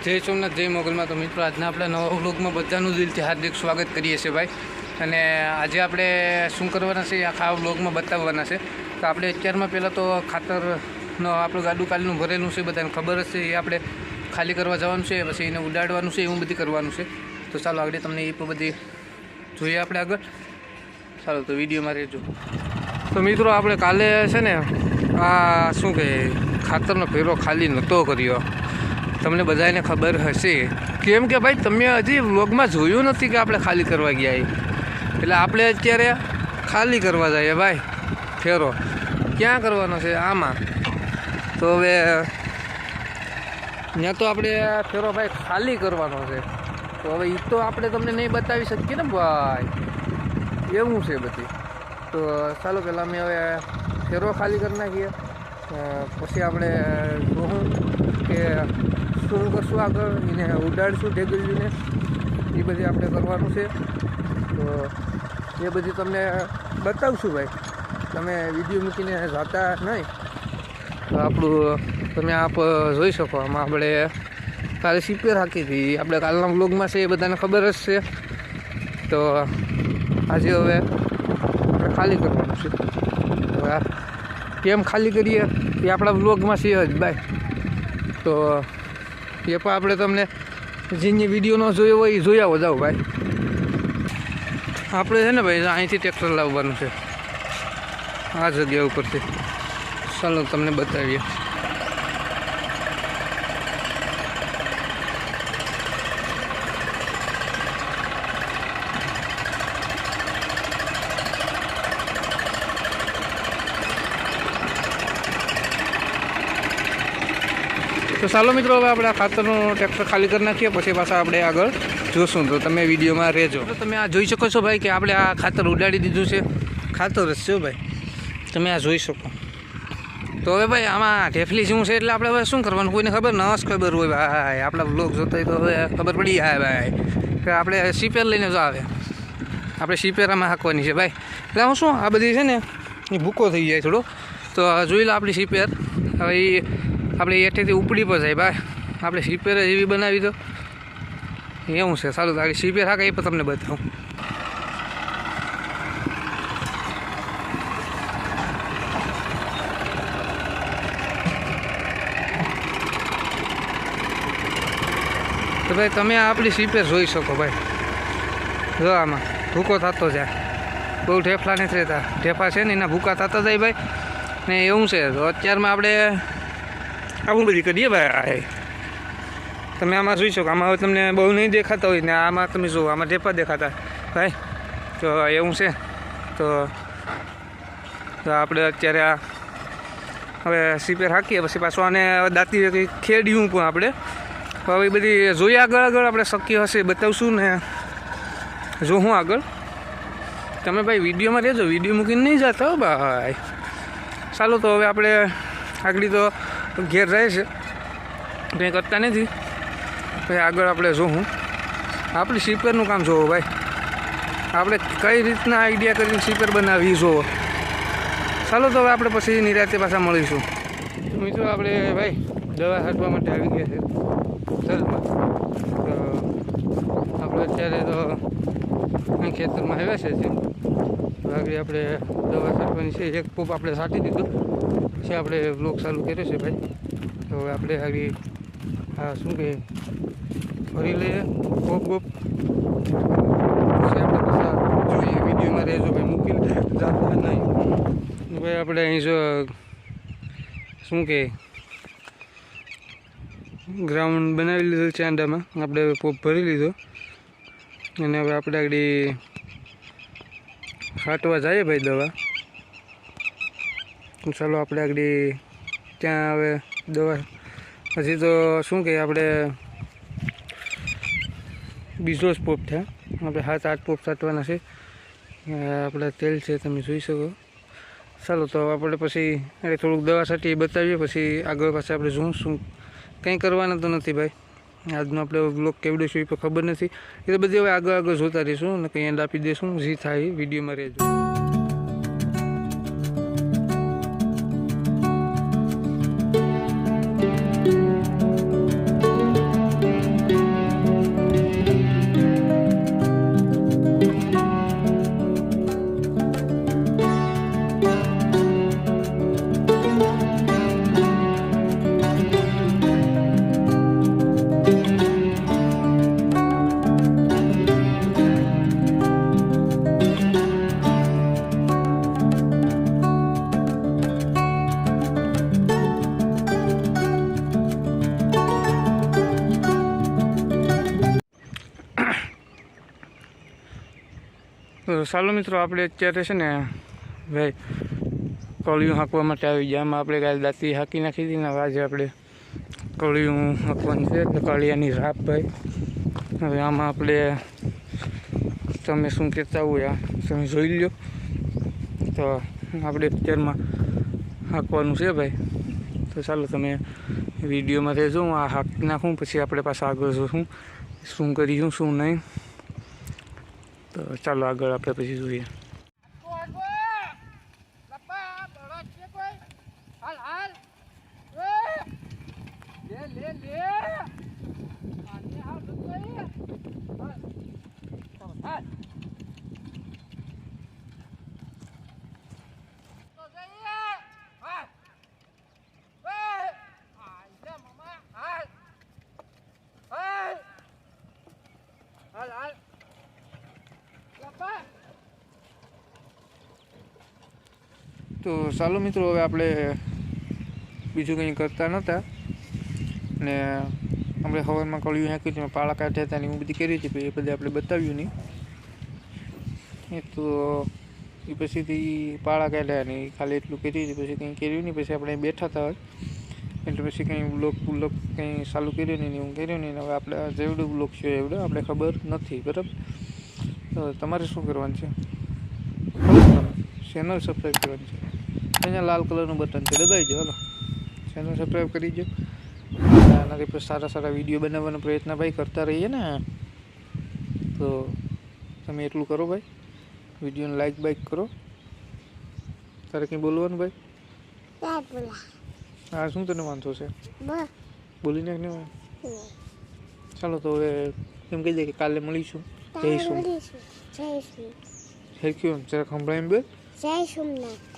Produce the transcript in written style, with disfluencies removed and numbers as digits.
જય સોમનાથ, જય મોગલમાં. તો મિત્રો, આજના આપણે નવા વ્લોગમાં બધાનું દિલથી હાર્દિક સ્વાગત કરીએ છીએ ભાઈ. અને આજે આપણે શું કરવાના છે આખા વ્લોગમાં બતાવવાના છે. તો આપણે અત્યારમાં પહેલાં તો ખાતરનો આપણું ગાડું કાલનું ભરેલું છે, બધાને ખબર જ છે. એ આપણે ખાલી કરવા જવાનું છે, પછી એને ઉડાડવાનું છે, એવું બધું કરવાનું છે. તો ચાલો આગળ તમને એ બધી જોઈએ આપણે આગળ. ચાલો તો વિડીયોમાં રહેજો. તો મિત્રો, આપણે કાલે છે ને આ શું કહે ખાતરનો ફેરો ખાલી નહોતો કર્યો. તમને બધાને ખબર હશે, કેમ કે ભાઈ તમે હજી વ્લોગમાં જોયું નથી કે આપણે ખાલી કરવા ગયા. એટલે આપણે અત્યારે ખાલી કરવા જઈએ ભાઈ. ફેરો ક્યાં કરવાનો છે? આમાં. તો હવે ત્યાં તો આપણે ફેરો ભાઈ ખાલી કરવાનો છે. તો હવે એ તો આપણે તમને નહીં બતાવી શકીએ ને ભાઈ, એવું છે બધી. તો ચાલો પહેલાં અમે હવે ફેરો ખાલી કરી નાખીએ, પછી આપણે જોવું કે શું કરશું આગળ. એને ઉડાડશું ઢેગલીને, એ બધી આપણે કરવાનું છે. તો એ બધી તમને બતાવશું ભાઈ. તમે વિડીયો મૂકીને જતા નહીં. તો આપણું તમે આપ જોઈ શકો. આમાં આપણે કાલે સીપેર હાકી હતી, આપણે કાલના વ્લોગમાં છે, એ બધાને ખબર જ છે. તો આજે હવે આપણે ખાલી કરવાનું છે. હવે કેમ ખાલી કરીએ એ આપણા વ્લોગમાં છે જ ભાઈ. તો એ પણ આપણે તમને જેને વિડીયો ન જોયો હોય એ જોઈ આવો જાઓ ભાઈ. આપણે છે ને ભાઈ અહીંથી ટ્રેક્ટર લાવવાનું છે આ જગ્યા ઉપરથી. ચાલો તમને બતાવીએ. તો ચાલો મિત્રો, હવે આપણે આ ખાતરનું ટ્રેક્ટર ખાલી કરી નાખીએ, પછી પાછા આપણે આગળ જોશું. તો તમે વિડીયોમાં રહેજો. તો તમે આ જોઈ શકો છો ભાઈ કે આપણે આ ખાતર ઉડાડી દીધું છે. ખાતર જ છે ભાઈ, તમે આ જોઈ શકો. તો હવે ભાઈ આમાં ઢેફલી શું છે એટલે આપણે હવે શું કરવાનું, કોઈને ખબર ન જ ખબર હોય ભાઈ. આપણા બ્લોગ જોતા હોય તો હવે ખબર પડી જાય ભાઈ કે આપણે સીપેર લઈને જો આવે. આપણે સીપેરામાં હાંકવાની છે ભાઈ. એટલે હું શું આ બધી છે ને એ ભૂકો થઈ જાય થોડો. તો જોઈ લો આપણી સીપેર. હવે એ આપણે એઠેથી ઉપડી પર જાય ભાઈ. આપણે સીપેર એવી બનાવી દો, એવું છે. સારું, તો આગળ સીપેર હાકે એ પણ તમને બતાવું. તો ભાઈ તમે આપણી સીપેર જોઈ શકો ભાઈ. જો આમાં ભૂકો થતો જાય, બહુ ઢેફલા નથી રહેતા. ઢેફા છે ને એના ભૂકા થતા જાય ભાઈ. ને એવું છે. તો અત્યારમાં આપણે આવું બધી કરીએ ભાઈ. તમે આમાં જોઈ શકો. આમાં હવે તમને બહુ નહીં દેખાતા હોય ને, આમાં તમે જુઓ, આમાં ઢેફા દેખાતા ભાઈ. તો એવું છે. તો આપણે અત્યારે આ હવે સીપેર હાકીએ, પછી પાછું આને દાંતી ખેડ્યું પણ આપણે. હવે એ બધી જોઈએ આગળ આપણે શક્ય હશે બતાવશું ને જોઉં આગળ. તમે ભાઈ વિડીયોમાં રહેજો, વિડીયો મૂકીને નહીં જતા હો ભાઈ. ચાલો તો હવે આપણે આગળ તો ઘેર રહે છે, કંઈ કરતા નથી. ભાઈ આગળ આપણે જોઉં આપણી સીપરનું કામ જોવો ભાઈ. આપણે કઈ રીતના આઈડિયા કરીને સીપર બનાવી જોવો. ચાલો તો હવે આપણે પછી નિરાતે પાછા મળીશું. મિત્રો, આપણે ભાઈ દવા છાંટવા માટે આવી ગયા છે તલમાં. તો આપણે અત્યારે તો અહીં ખેતરમાં આવ્યા છે. આગળ આપણે દવા છાંટવાની છે. એક પોપ આપણે છાંટી દીધો, પછી આપણે બ્લોક ચાલુ કર્યો છે ભાઈ. તો હવે આપણે આગળ આ શું કહે ફરી લઈએ પોપ બોપ, પછી આપણે પાછા જોઈએ. વિડીયોમાં રહેજો ભાઈ, મૂકીને જાતા નહીં ભાઈ. આપણે અહીં જો શું કહે ગ્રાઉન્ડ બનાવી લીધું છે આંડામાં. આપણે પોપ ભરી લીધો અને હવે આપણે આગળ છાંટવા જઈએ ભાઈ દવા. ચાલો આપણે આગળ ત્યાં હવે દવા હજી તો શું કહે આપણે બીજો જ પોપ થયા. આપણે 7-8 પોપ છાંટવાના છે. આપણે તેલ છે તમે જોઈ શકો. ચાલો તો આપણે પછી થોડુંક દવા છાંટી બતાવીએ, પછી આગળ પાછળ આપણે જોઉં શું. કંઈ કરવાના તો નથી ભાઈ. આજનો આપણે બ્લોગ કેવડો છે એ પણ ખબર નથી. એ તો બધી હવે આગળ જોતા રહીશું અને કંઈ એન્ડ આપી દઈશું. જે થાય એ વિડીયોમાં રહેજો. તો ચાલો મિત્રો, આપણે અત્યારે છે ને ભાઈ કળિયું હાંકવા માટે આવી ગયા. આમાં આપણે કાલે દાંતી હાંકી નાખી હતી ને, આજે આપણે કળિયું હાંકવાનું છે. એટલે કળિયાની રાપ ભાઈ. હવે આમાં આપણે તમે શું કહેતા હોય તમે જોઈ લો. તો આપણે અત્યારમાં હાંકવાનું છે ભાઈ. તો ચાલો તમે વિડીયોમાં રહેજો. હું આ હાંકી નાખું, પછી આપણે પાછા આગળ જોશું શું કરીશું શું નહીં. તો ચાલો આગળ આપણે પછી જોઈએ. તો ચાલો મિત્રો, હવે આપણે બીજું કંઈ કરતા નહોતા ને આપણે હવારમાં કળિયું હાંક્યું હતું, પાળા કાઢ્યા હતા ને એવું બધી કરી હતી. એ બધે આપણે બતાવ્યું નહીં. એ તો એ પછીથી પાળા કાઢ્યા નહીં, ખાલી એટલું કર્યું હતું. પછી કંઈ કર્યું નહીં. પછી આપણે બેઠા હતા હોય એટલે પછી કંઈ બ્લોક કંઈ ચાલુ કર્યું નહીં, એવું કર્યું નહીં. હવે આપણે જેવડું બ્લોક છે એવડું આપણે ખબર નથી, બરાબર. તો તમારે શું કરવાનું છે? ચેનલ સબસ્ક્રાઈબ કરવાની છે. અહીંયા લાલ કલરનું બટન છે, દબાવી દો. હાલો, ચેનલ સબસ્ક્રાઈબ કરી દો. આનાથી પછી સારા સારા વિડીયો બનાવવાનો પ્રયત્ન ભાઈ કરતા રહીએ ને. તો તમે એટલું કરો ભાઈ, વિડીયોને લાઈક બાઈક કરો. તારે કંઈ બોલવાનું ભાઈ? હા, શું તને વાંધો છે? બોલીને નહીં હોય. ચાલો તો હવે એમ કહી દે કે કાલે મળીશું. જઈશું. Thank you. જરા સંભળાવીને બે. જય સોમનાથ.